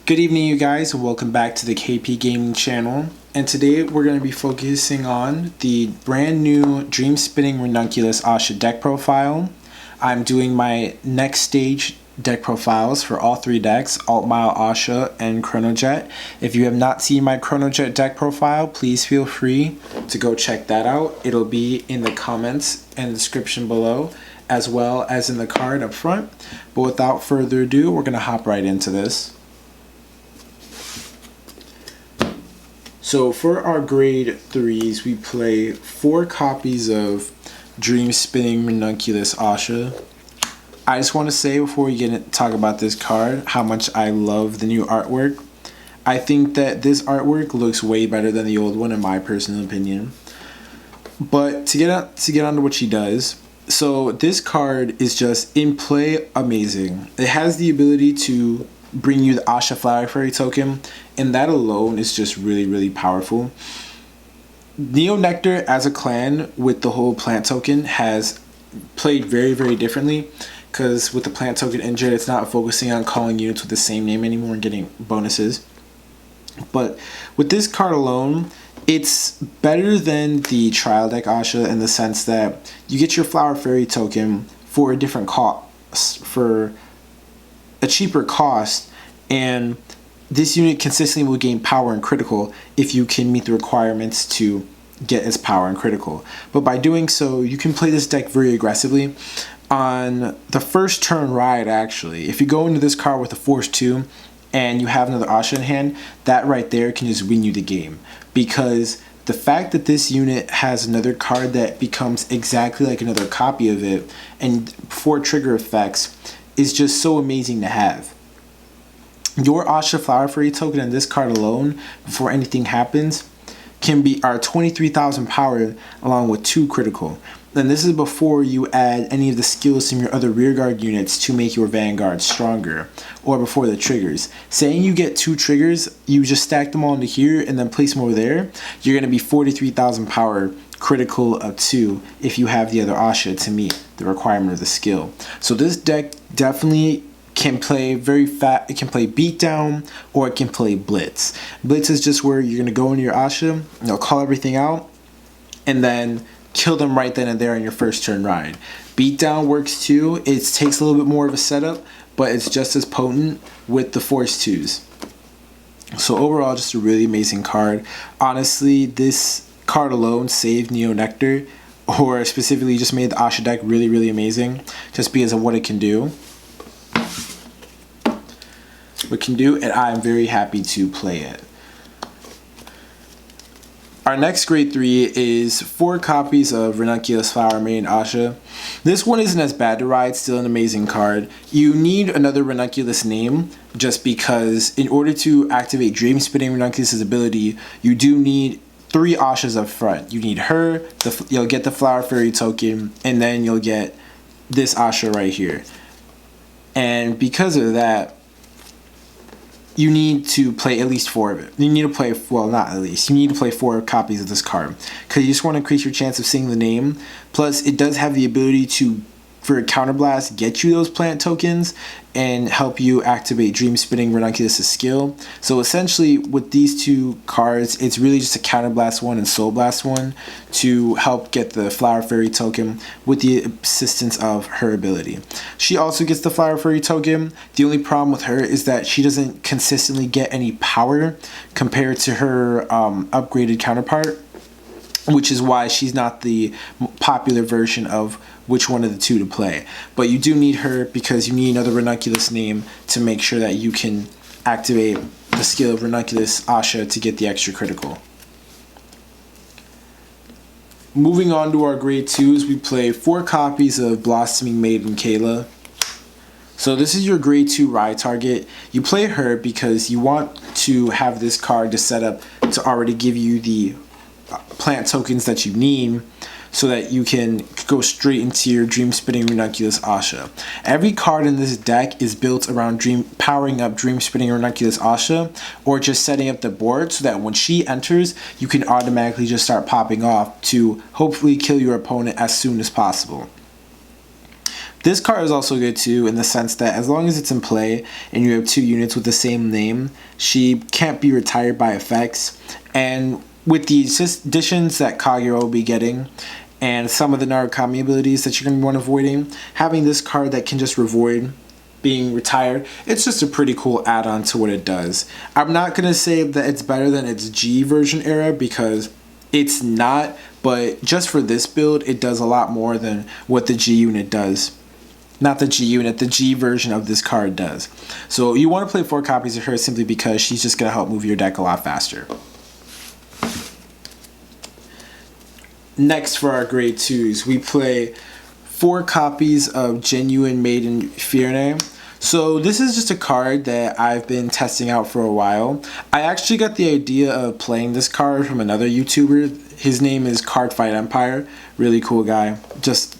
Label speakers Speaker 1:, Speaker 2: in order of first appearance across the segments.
Speaker 1: Good evening, you guys, and welcome back to the KP Gaming channel. And today we're going to be focusing on the brand new Dream Spinning Ranunculus Ahsha deck profile. I'm doing my next stage deck profiles for all three decks, Altmile, Ahsha, and Chronojet. If you have not seen my Chronojet deck profile, please feel free to go check that out. It'll be in the comments and the description below, as well as in the card up front. But without further ado, we're going to hop right into this. So for our grade 3s, we play 4 copies of Dream Spinning Ranunculus Ahsha. I just want to say before we talk about this card, how much I love the new artwork. I think that this artwork looks way better than the old one in my personal opinion. But to get on to what she does, so this card is just in play amazing. It has the ability to bring you the Ahsha Flower Fairy token, and that alone is just really powerful. Neo Nectar as a clan with the whole plant token has played very differently, because with the plant token injured, it's not focusing on calling units with the same name anymore and getting bonuses. But with this card alone, it's better than the trial deck Ahsha in the sense that you get your Flower Fairy token for a different cost, for a cheaper cost, and this unit consistently will gain power and critical if you can meet the requirements to get its power and critical. But by doing so, you can play this deck very aggressively. On the first turn ride, actually, if you go into this card with a Force 2 and you have another Ahsha in hand, that right there can just win you the game. Because the fact that this unit has another card that becomes exactly like another copy of it, and 4 trigger effects, is just so amazing to have. Your Ahsha Flower Fairy token and this card alone, before anything happens, are 23,000 power along with 2 critical. And this is before you add any of the skills from your other rearguard units to make your Vanguard stronger, or before the triggers. Saying you get 2 triggers, you just stack them all into here and then place them over there, you're going to be 43,000 power critical of 2 if you have the other Ahsha to meet the requirement of the skill. So this deck definitely can play very fast. It can play beatdown or it can play blitz. Blitz is just where you're going to go into your Ahsha, call everything out, and then kill them right then and there on your first turn ride. Beatdown works too. It takes a little bit more of a setup, but it's just as potent with the Force 2s. So overall, just a really amazing card. Honestly, this card alone saved Neo Nectar, or specifically just made the Ahsha deck really amazing, just because of what it can do. And I'm very happy to play it. Our next grade 3 is 4 copies of Ranunculus Flower Maiden Ahsha. This one isn't as bad to ride, still an amazing card. You need another Ranunculus name, just because in order to activate Dream Spinning Ranunculus' ability, you do need 3 Ahshas up front. You need her, you'll get the Flower Fairy token, and then you'll get this Ahsha right here. And because of that, you need to play at least 4 of it. You need to play, well, not at least, you need to play 4 copies of this card, because you just want to increase your chance of seeing the name. Plus, it does have the ability to, for a counterblast, get you those plant tokens and help you activate Dream Spinning Ranunculus' skill. So essentially, with these 2 cards, it's really just a counterblast one and soul blast one to help get the Flower Fairy token with the assistance of her ability. She also gets the Flower Fairy token. The only problem with her is that she doesn't consistently get any power compared to her upgraded counterpart, which is why she's not the popular version of which one of the 2 to play. But you do need her because you need another Ranunculus name to make sure that you can activate the skill of Ranunculus Ahsha to get the extra critical. Moving on to our grade 2s, we play 4 copies of Blossoming Maiden Kayla. So this is your grade 2 ride target. You play her because you want to have this card to set up to already give you the plant tokens that you need, so that you can go straight into your Dream Spinning Ranunculus Ahsha. Every card in this deck is built around powering up Dream Spinning Ranunculus Ahsha, or just setting up the board so that when she enters, you can automatically just start popping off to hopefully kill your opponent as soon as possible. This card is also good too in the sense that as long as it's in play and you have 2 units with the same name, she can't be retired by effects. And with the additions that Kagero will be getting and some of the Narukami abilities that you're going to want avoiding, having this card that can just avoid being retired, it's just a pretty cool add-on to what it does. I'm not going to say that it's better than its G version era because it's not, but just for this build, it does a lot more than what the G unit does. Not the G unit, the G version of this card does. So you want to play 4 copies of her simply because she's just going to help move your deck a lot faster. Next for our grade 2s, we play 4 copies of Genuine Maiden of Sweetberry. So this is just a card that I've been testing out for a while. I actually got the idea of playing this card from another YouTuber. His name is Cardfight Empire. Really cool guy. Just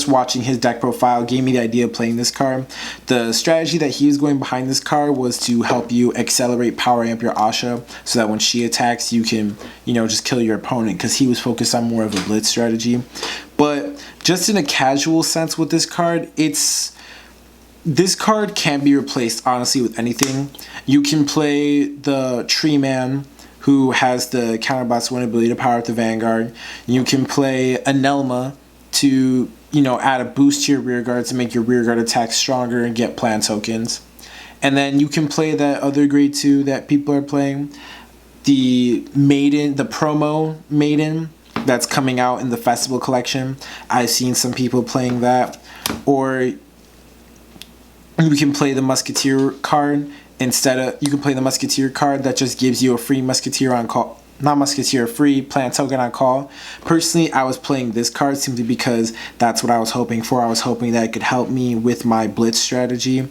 Speaker 1: watching his deck profile gave me the idea of playing this card. The strategy that he was going behind this card was to help you accelerate power amp your Ahsha so that when she attacks you can, just kill your opponent, because he was focused on more of a blitz strategy. But just in a casual sense with this card, this card can be replaced honestly with anything. You can play the Tree Man, who has the counterbots win ability to power up the Vanguard. You can play Anelma to add a boost to your rear guard to make your rear guard attack stronger and get plan tokens. And then you can play that other grade 2 that people are playing, the Maiden, the promo Maiden that's coming out in the festival collection. I've seen some people playing that. Or you can play the musketeer card you can play the musketeer card that just gives you a free musketeer on call. Not musketeer, free plant token on call. Personally, I was playing this card simply because that's what I was hoping for. I was hoping that it could help me with my blitz strategy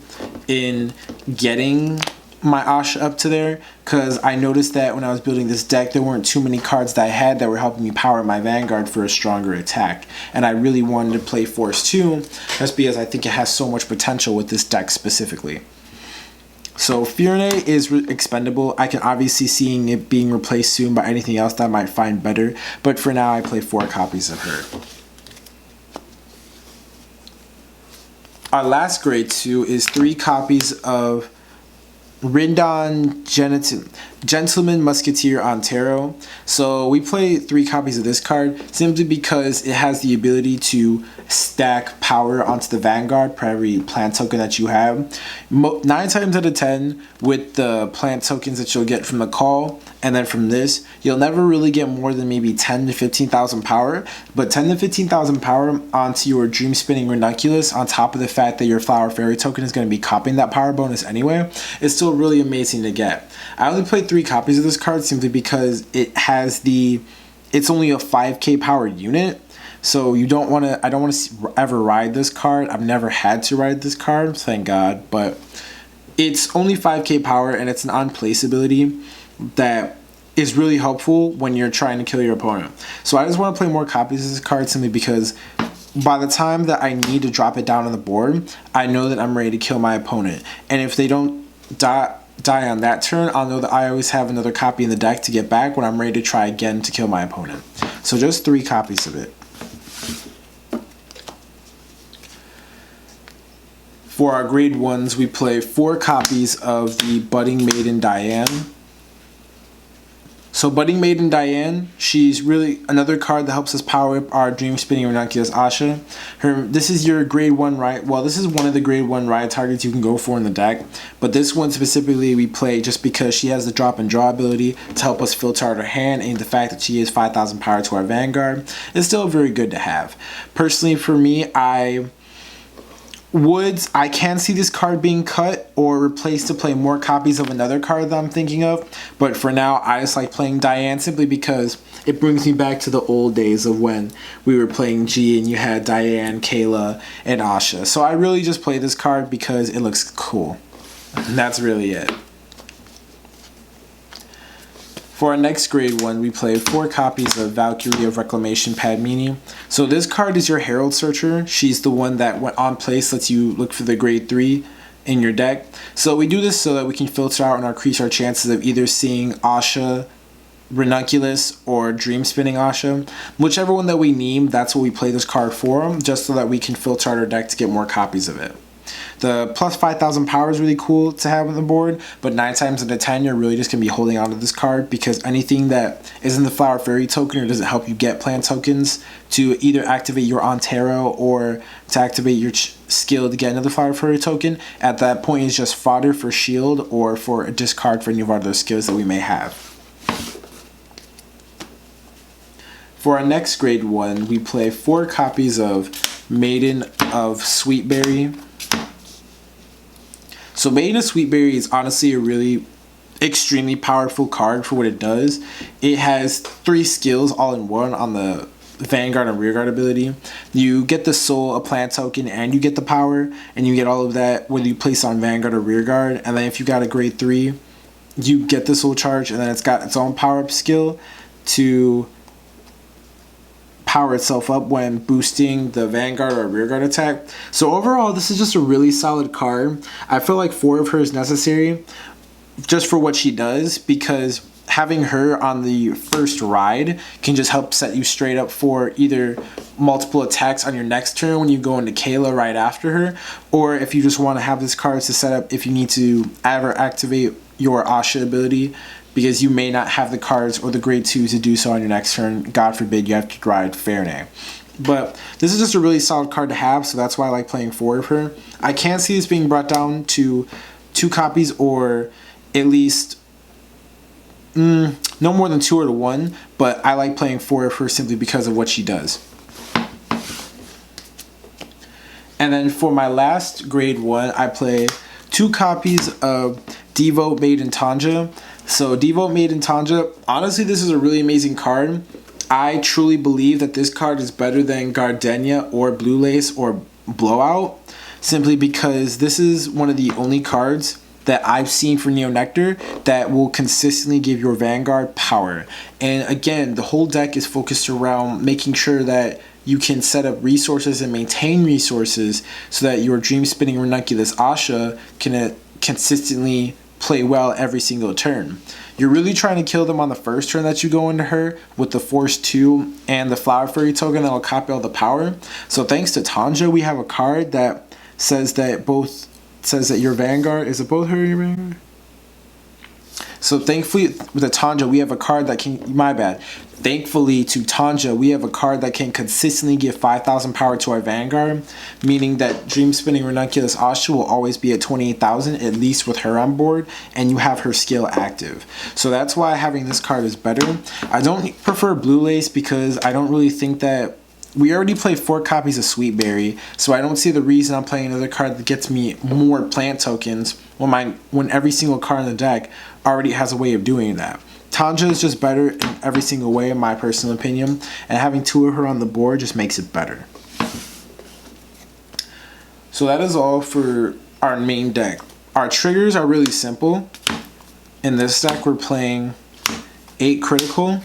Speaker 1: in getting my Ahsha up to there, because I noticed that when I was building this deck, there weren't too many cards that I had that were helping me power my Vanguard for a stronger attack. And I really wanted to play Force 2 just because I think it has so much potential with this deck specifically. So Sweetberry is expendable. I can obviously seeing it being replaced soon by anything else that I might find better, but for now I play 4 copies of her. Our last grade 2 is 3 copies of Rindon Gentleman Musketeer on Tarot. So we play 3 copies of this card simply because it has the ability to stack power onto the Vanguard per every plant token that you have. 9 times out of 10 with the plant tokens that you'll get from the call and then from this, you'll never really get more than maybe 10 to 15,000 power, but 10 to 15,000 power onto your Dream Spinning Ranunculus on top of the fact that your Flower Fairy token is going to be copying that power bonus anyway, is still really amazing to get. I only played 3 copies of this card simply because it's only a 5k power unit. So I don't want to ever ride this card. I've never had to ride this card, thank God, but it's only 5k power and it's an on-place ability that is really helpful when you're trying to kill your opponent. So I just want to play more copies of this card simply because by the time that I need to drop it down on the board, I know that I'm ready to kill my opponent. And if they don't die on that turn, I'll know that I always have another copy in the deck to get back when I'm ready to try again to kill my opponent. So just 3 copies of it. For our grade 1s, we play 4 copies of the Budding Maiden Diane. So Budding Maiden Diane, she's really another card that helps us power up our Dream Spinning Ranunculus Ahsha. This is your grade 1 ride. Well, this is one of the grade 1 ride targets you can go for in the deck. But this one specifically we play just because she has the drop and draw ability to help us filter out her hand, and the fact that she is 5,000 power to our Vanguard is still very good to have. Personally, for me, I can see this card being cut or replaced to play more copies of another card that I'm thinking of, but for now I just like playing Diane simply because it brings me back to the old days of when we were playing G and you had Diane, Kayla, and Ahsha. So I really just play this card because it looks cool. And that's really it. For our next grade 1, we play 4 copies of Valkyrie of Reclamation Padmini. So this card is your Herald Searcher. She's the one that went on place, lets you look for the grade 3 in your deck. So we do this so that we can filter out and increase our chances of either seeing Ahsha Ranunculus or Dream Spinning Ahsha. Whichever one that we name, that's what we play this card for, just so that we can filter out our deck to get more copies of it. The plus 5,000 power is really cool to have on the board, but 9 times out of 10 you're really just going to be holding on to this card, because anything that isn't the Flower Fairy token or doesn't help you get plant tokens to either activate your Ontero or to activate your skill to get another Flower Fairy token, at that point is just fodder for shield or for a discard for any of our other skills that we may have. For our next grade 1, we play 4 copies of Maiden of Sweetberry. So Maiden of Sweetberry is honestly a really extremely powerful card for what it does. It has 3 skills all in one on the Vanguard and Rearguard ability. You get the soul, a plant token, and you get the power, and you get all of that whether you place on Vanguard or Rearguard. And then if you got a grade 3, you get the soul charge, and then it's got its own power-up skill to power itself up when boosting the Vanguard or Rearguard attack. So overall, this is just a really solid card. I feel like 4 of her is necessary just for what she does, because having her on the first ride can just help set you straight up for either multiple attacks on your next turn when you go into Kayla right after her, or if you just want to have this card to set up if you need to ever activate your Ahsha ability, because you may not have the cards or the grade 2 to do so on your next turn. God forbid you have to ride Fairnay. But this is just a really solid card to have, so that's why I like playing 4 of her. I can't see this being brought down to 2 copies, or at least no more than 2 or 1, but I like playing 4 of her simply because of what she does. And then for my last grade 1, I play 2 copies of Devo, Maiden, Tanja. So Devo, Maiden, Tanja, honestly this is a really amazing card. I truly believe that this card is better than Gardenia or Blue Lace or Blowout, simply because this is one of the only cards that I've seen for Neo Nectar that will consistently give your Vanguard power. And again, the whole deck is focused around making sure that you can set up resources and maintain resources so that your Dream Spinning Ranunculus Ahsha can consistently play well every single turn. You're really trying to kill them on the first turn that you go into her with the Force 2 and the Flower Fairy token that'll copy all the power. So thanks to Tanja, we have a card that says that your Vanguard, is it both her or your Vanguard? So thankfully with the Tanja, we have a card that can, Thankfully to Tanja, we have a card that can consistently give 5,000 power to our Vanguard, meaning that Dream Spinning Ranunculus Ahsha will always be at 28,000, at least with her on board, and you have her skill active. So that's why having this card is better. I don't prefer Blue Lace because I don't really think that we already play 4 copies of Sweetberry, so I don't see the reason I'm playing another card that gets me more plant tokens when every single card in the deck already has a way of doing that. Tanja is just better in every single way, in my personal opinion, and having 2 of her on the board just makes it better. So that is all for our main deck. Our triggers are really simple. In this deck, we're playing 8 critical.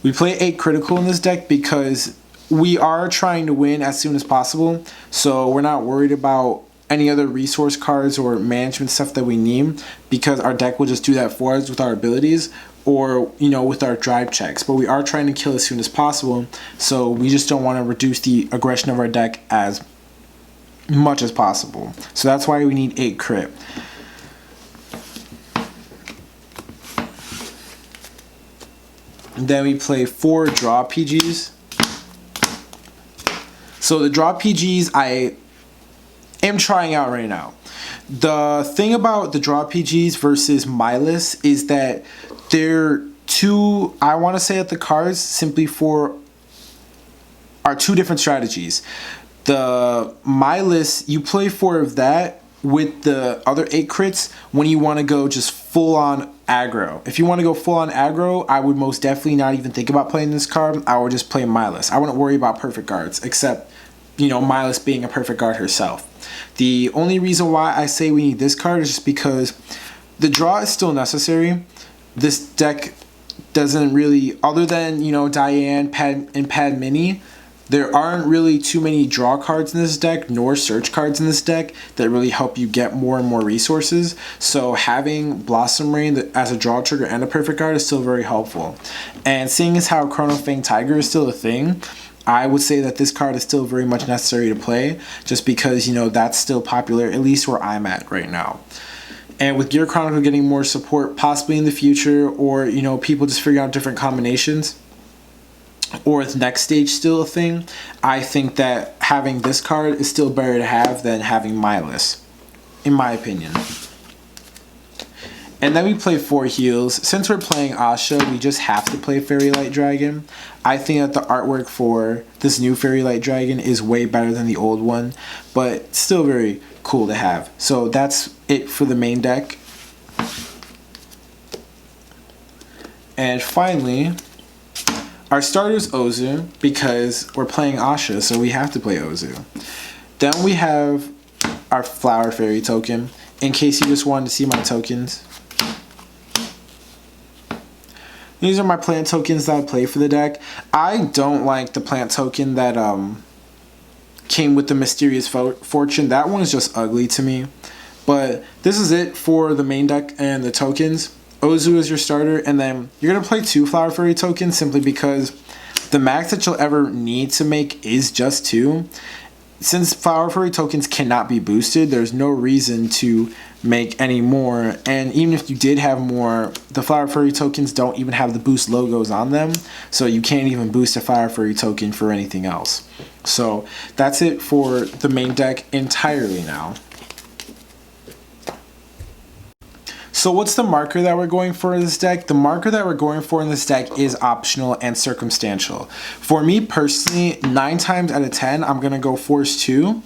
Speaker 1: We play 8 critical in this deck because we are trying to win as soon as possible, so we're not worried about any other resource cards or management stuff that we need, because our deck will just do that for us with our abilities or with our drive checks. But we are trying to kill as soon as possible, so we just don't want to reduce the aggression of our deck as much as possible. So that's why we need 8 crit. And then we play 4 draw PGs. So the draw PGs I am trying out right now. The thing about the draw PGs versus Milas is that they're two, I want to say that the cards simply are 2 different strategies. The Milas, you play 4 of that with the other 8 crits when you want to go just full on aggro. If you want to go full on aggro, I would most definitely not even think about playing this card. I would just play Milas. I wouldn't worry about perfect guards, except Milas being a perfect guard herself. The only reason why I say we need this card is just because the draw is still necessary. This deck doesn't really, other than Diane, Pad Mini, There aren't really too many draw cards in this deck, nor search cards in this deck that really help you get more and more resources. So having Blossom Rain as a draw trigger and a perfect card is still very helpful. And seeing as how Chrono Fang Tiger is still a thing, I would say that this card is still very much necessary to play, just because, you know, that's still popular, at least where I'm at right now. And with Gear Chronicle getting more support possibly in the future, or, you know, people just figuring out different combinations, or its next stage still a thing, I think that having this card is still better to have than having Milas, in my opinion. And then we play 4 heals. Since we're playing Ahsha, we just have to play Fairy Light Dragon. I think that the artwork for this new Fairy Light Dragon is way better than the old one, but still very cool to have. So that's it for the main deck. And finally, our starter is Ozu, because we're playing Ahsha, so we have to play Ozu. Then we have our Flower Fairy token, in case you just wanted to see my tokens. These are my plant tokens that I play for the deck. I don't like the plant token that came with the Mysterious Fortune. That one is just ugly to me. But this is it for the main deck and the tokens. Ozu is your starter, and then you're going to play 2 Flower Fairy tokens simply because the max that you'll ever need to make is just 2. Since Flower Fairy tokens cannot be boosted, there's no reason to make any more, and even if you did have more, the Flower Fairy tokens don't even have the boost logos on them, so you can't even boost a Flower Fairy token for anything else. So that's it for the main deck entirely now. So what's the marker that we're going for in this deck? The marker that we're going for in this deck is optional and circumstantial. For me personally, 9 times out of 10, I'm going to go Force 2.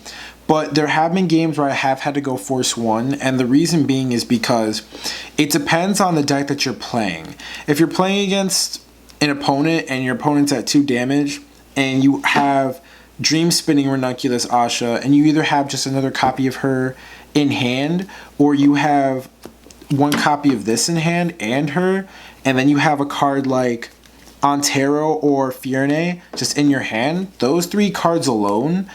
Speaker 1: But there have been games where I have had to go Force 1. And the reason being is because it depends on the deck that you're playing. If you're playing against an opponent and your opponent's at 2 damage and you have Dream Spinning Ranunculus Ahsha, and you either have just another copy of her in hand, or you have 1 copy of this in hand and her, and then you have a card like Antero or Fierne just in your hand, those 3 cards alone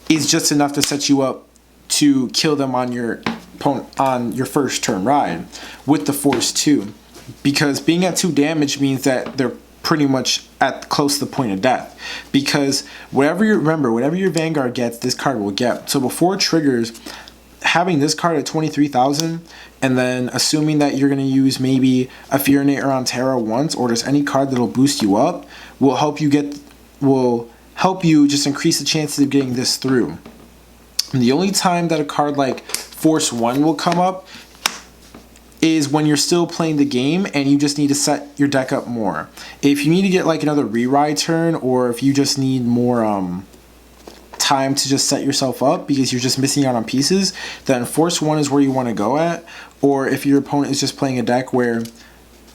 Speaker 1: is just enough to set you up to kill them on your opponent on your first turn ride with the Force 2. Because being at 2 damage means that they're pretty much at close to the point of death. Because whatever your Vanguard gets, this card will get. So before it triggers, having this card at 23,000, and then assuming that you're going to use maybe a Fierne or Antero once, or just any card that'll boost you up, will help you just increase the chances of getting this through. And the only time that a card like Force 1 will come up is when you're still playing the game and you just need to set your deck up more. If you need to get like another reride turn, or if you just need more time to just set yourself up because you're just missing out on pieces, then Force 1 is where you want to go at. Or if your opponent is just playing a deck where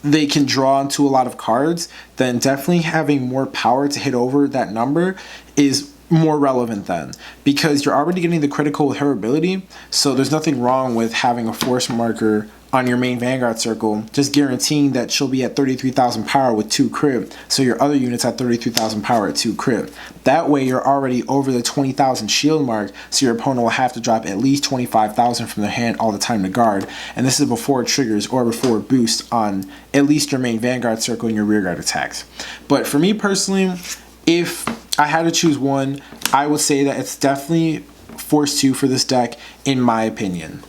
Speaker 1: they can draw into a lot of cards, then definitely having more power to hit over that number is more relevant then, because you're already getting the critical with her ability, so there's nothing wrong with having a force marker on your main Vanguard circle, just guaranteeing that she'll be at 33,000 power with 2 crit, so your other units at 33,000 power at 2 crit. That way you're already over the 20,000 shield mark, so your opponent will have to drop at least 25,000 from their hand all the time to guard, and this is before it triggers or before it boosts on at least your main Vanguard circle and your rearguard attacks. But for me personally, if I had to choose one, I would say that it's definitely Force 2 for this deck, in my opinion.